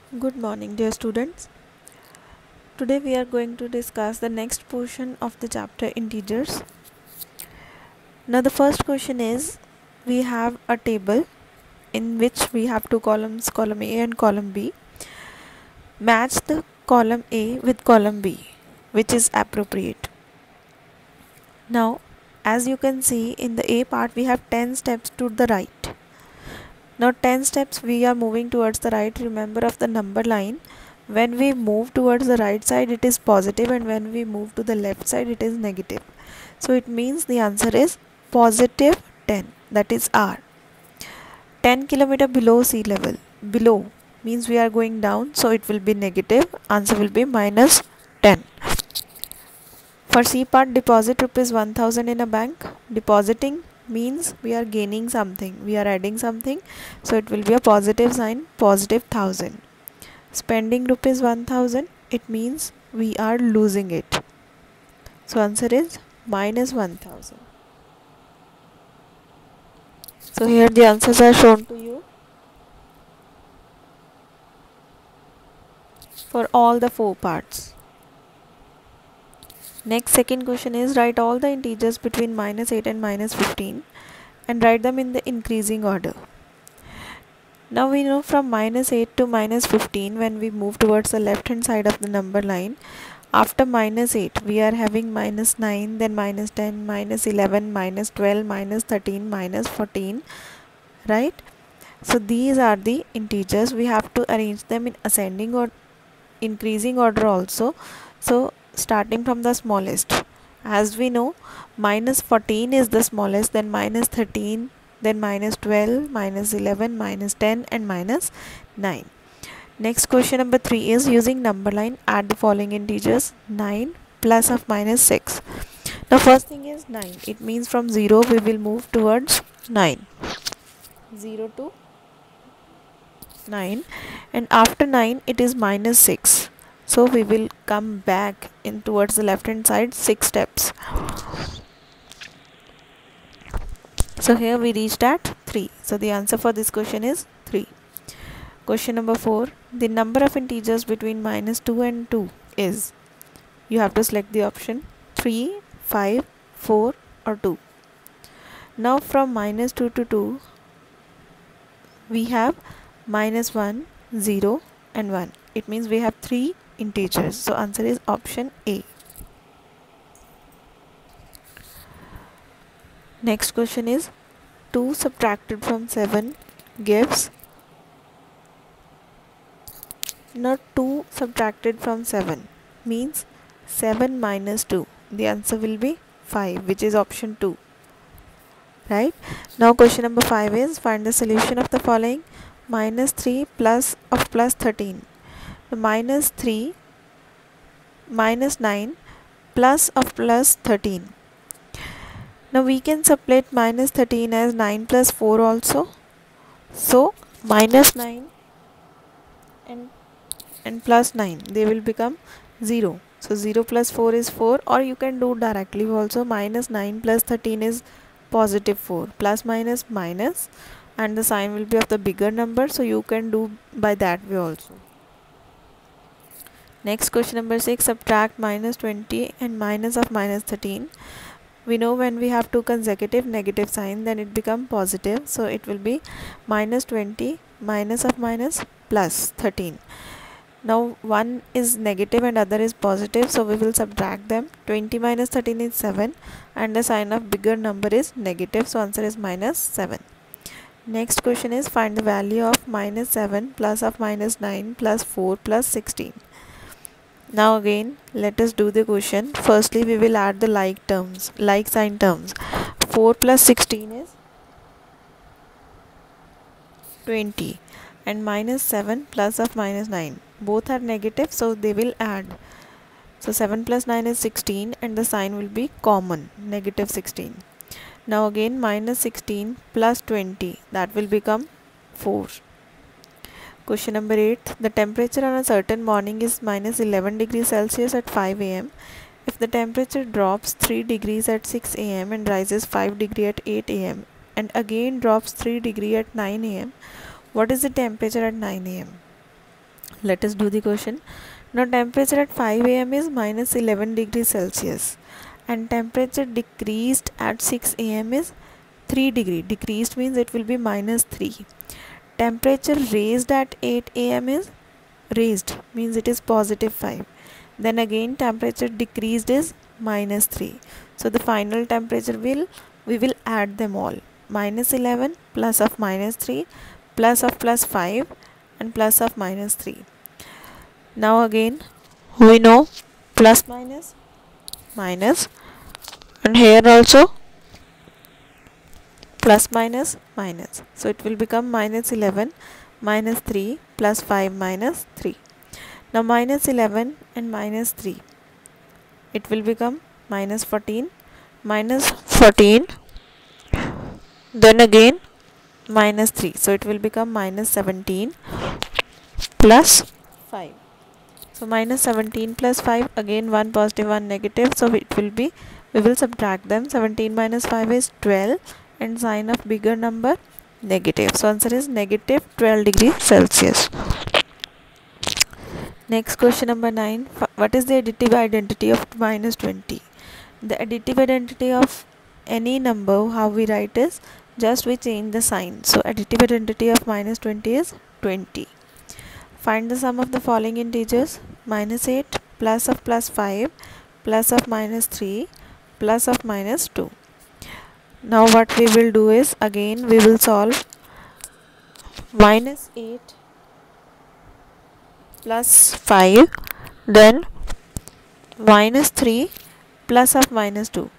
Good morning, dear students. Today we are going to discuss the next portion of the chapter integers. Now the first question is, we have a table in which we have two columns, column A and column B. Match the column A with column B, which is appropriate. Now, as you can see in the A part, we have 10 steps to the right. Now 10 steps we are moving towards the right. Remember of the number line, when we move towards the right side it is positive, and when we move to the left side it is negative. So it means the answer is positive 10, that is R. 10 kilometer below sea level. Below means we are going down, so it will be negative. Answer will be minus 10. For C part, deposit rupees 1000 in a bank. Depositing means we are gaining something, we are adding something, so it will be a positive sign, positive 1000. Spending rupees 1000, it means we are losing it, so answer is minus 1000. So here the answers are shown to you for all the four parts. Next, second question is, write all the integers between minus 8 and minus 15 and write them in the increasing order. Now we know from minus 8 to minus 15, when we move towards the left hand side of the number line, after minus 8 we are having minus 9, then minus 10, minus 11, minus 12, minus 13, minus 14, right? So these are the integers. We have to arrange them in ascending or increasing order also. So starting from the smallest, as we know, minus 14 is the smallest, then minus 13, then minus 12, minus 11, minus 10 and minus 9. Next, question number 3 is, using number line add the following integers. 9 plus of minus 6. Now first thing is 9, it means from 0 we will move towards 9, 0 to 9, and after 9 it is minus 6, so we will come back in towards the left hand side 6 steps. So here we reached at 3, so the answer for this question is 3. Question number 4, the number of integers between minus 2 and 2 is, you have to select the option 3, 5, 4 or 2. Now from minus 2 to 2 we have minus 1, 0 and 1. It means we have 3 integers. So answer is option A. Next question is, 2 subtracted from 7 gives, not 2 subtracted from 7 means 7 minus 2. The answer will be 5, which is option 2. Right? Now question number 5 is, find the solution of the following. Minus 3 plus of plus 13. Minus 3 minus 9 plus of plus 13. Now we can subtract minus 13 as 9 plus 4 also. So minus 9 and plus 9, they will become 0. So 0 plus 4 is 4, or you can do directly also. Minus 9 plus 13 is positive 4. Plus minus minus, and the sign will be of the bigger number, so you can do by that way also. Next, question number 6, subtract minus 20 and minus of minus 13. We know when we have two consecutive negative sign, then it become positive, so it will be minus 20 minus of minus plus 13. Now one is negative and other is positive, so we will subtract them. 20 minus 13 is 7, and the sign of bigger number is negative, so answer is minus 7. Next question is, find the value of minus 7 plus of minus 9 plus 4 plus 16. Now again let us do the question. Firstly we will add the like terms, like sign terms. 4 plus 16 is 20, and minus 7 plus of minus 9, both are negative, so they will add. So 7 plus 9 is 16, and the sign will be common, negative 16. Now again minus 16 plus 20, that will become 4. Question number 8, the temperature on a certain morning is minus 11 degrees Celsius at 5 am. If the temperature drops 3 degrees at 6 am and rises 5 degrees at 8 am and again drops 3 degrees at 9 am, what is the temperature at 9 am? Let us do the question. Now temperature at 5 am is minus 11 degrees Celsius and temperature decreased at 6 am is 3 degree. Decreased means it will be minus 3. Temperature raised at 8 am is raised means it is positive 5. Then again temperature decreased is minus 3. So the final temperature we will add them all. Minus 11 plus of minus 3 plus of plus 5 and plus of minus 3. Now again we know plus minus minus, and here also plus minus minus. So it will become minus 11 minus 3 plus 5 minus 3. Now minus 11 and minus 3, it will become minus 14, minus 14, then again minus 3. So it will become minus 17 plus 5. So minus 17 plus 5, again one positive one negative, so it will be, we will subtract them. 17 minus 5 is 12 and sign of bigger number negative. So answer is negative 12 degrees Celsius. Next question number 9. What is the additive identity of minus 20? The additive identity of any number, how we write is, just we change the sign. So additive identity of minus 20 is 20. Find the sum of the following integers: minus 8 plus of plus 5 plus of minus 3 plus of minus 2. Now what we will do is, again we will solve minus 8 plus 5, then minus 3 plus of minus 2.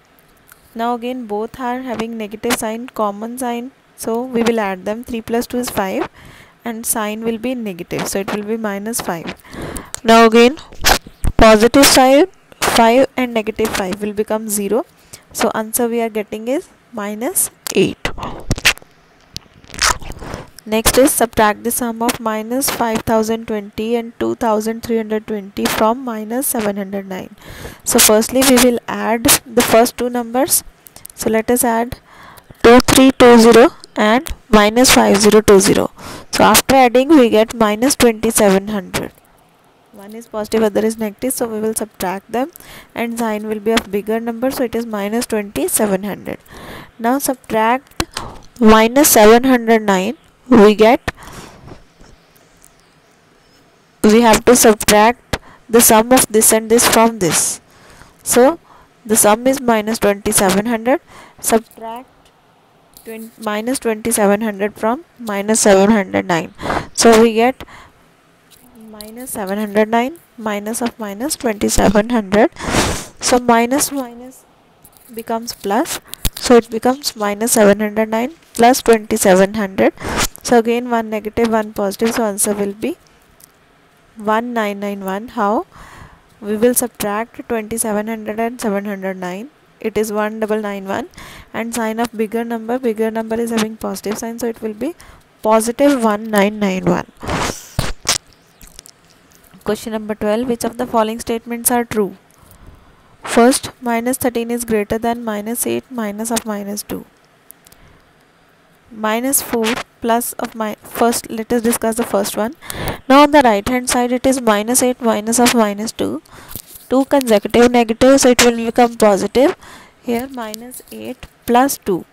Now again both are having negative sign, common sign, so we will add them. 3 plus 2 is 5 and sign will be negative, so it will be minus 5. Now again positive side 5 and negative 5 will become 0, so answer we are getting is minus 8. Next is subtract the sum of minus 5020 and 2320 from minus 709. So firstly we will add the first two numbers. So let us add 2320 and minus 5020. So after adding we get minus 2700. One is positive, other is negative, so we will subtract them and sign will be of bigger number, so it is minus 2700. Now subtract minus 709. We have to subtract the sum of this and this from this. So the sum is minus 2700. Subtract minus 2700 from minus 709. So we get minus 709 minus of minus 2700. So minus minus becomes plus. So it becomes minus 709 plus 2700. So again one negative, one positive, so answer will be 1991. How? We will subtract 2700 and 709. It is 1991 and sign of bigger number is having positive sign, so it will be positive 1991. Question number 12. Which of the following statements are true? First, minus 13 is greater than minus 8 minus of minus 2. Minus 4 plus of first, let us discuss the first one. Now on the right hand side it is minus 8 minus of minus 2. Two consecutive negatives, so it will become positive. Here minus 8 plus 2,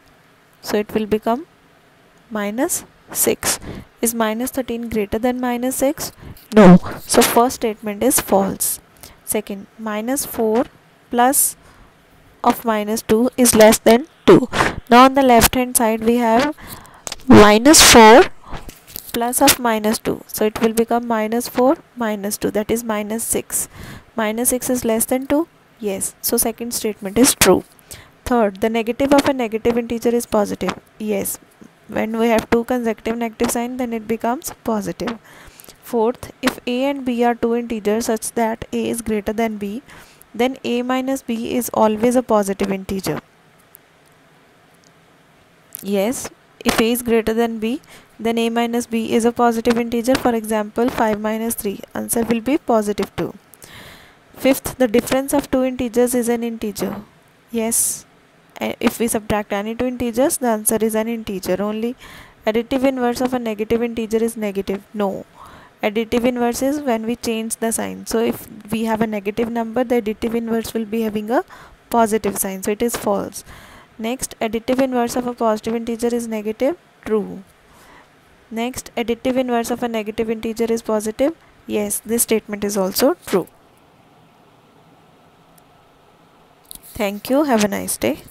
so it will become minus 6. Is minus 13 greater than minus 6? No. So first statement is false. Second, minus 4 plus of minus 2 is less than 2. Now on the left hand side we have minus 4 plus of minus 2. So it will become minus 4 minus 2, that is minus 6. Minus 6 is less than 2? Yes. So second statement is true. Third, the negative of a negative integer is positive. Yes. When we have two consecutive negative sign, then it becomes positive. Fourth, if a and b are two integers such that a is greater than b, then a minus b is always a positive integer. Yes, if a is greater than b, then a minus b is a positive integer. For example, 5 minus 3, answer will be positive 2. Fifth, the difference of two integers is an integer. Yes, if we subtract any two integers, the answer is an integer. Only additive inverse of a negative integer is negative. No, Additive inverse is when we change the sign. So if we have a negative number, the additive inverse will be having a positive sign, so it is false. Next, additive inverse of a positive integer is negative, true. Next, additive inverse of a negative integer is positive, yes, this statement is also true. Thank you, have a nice day.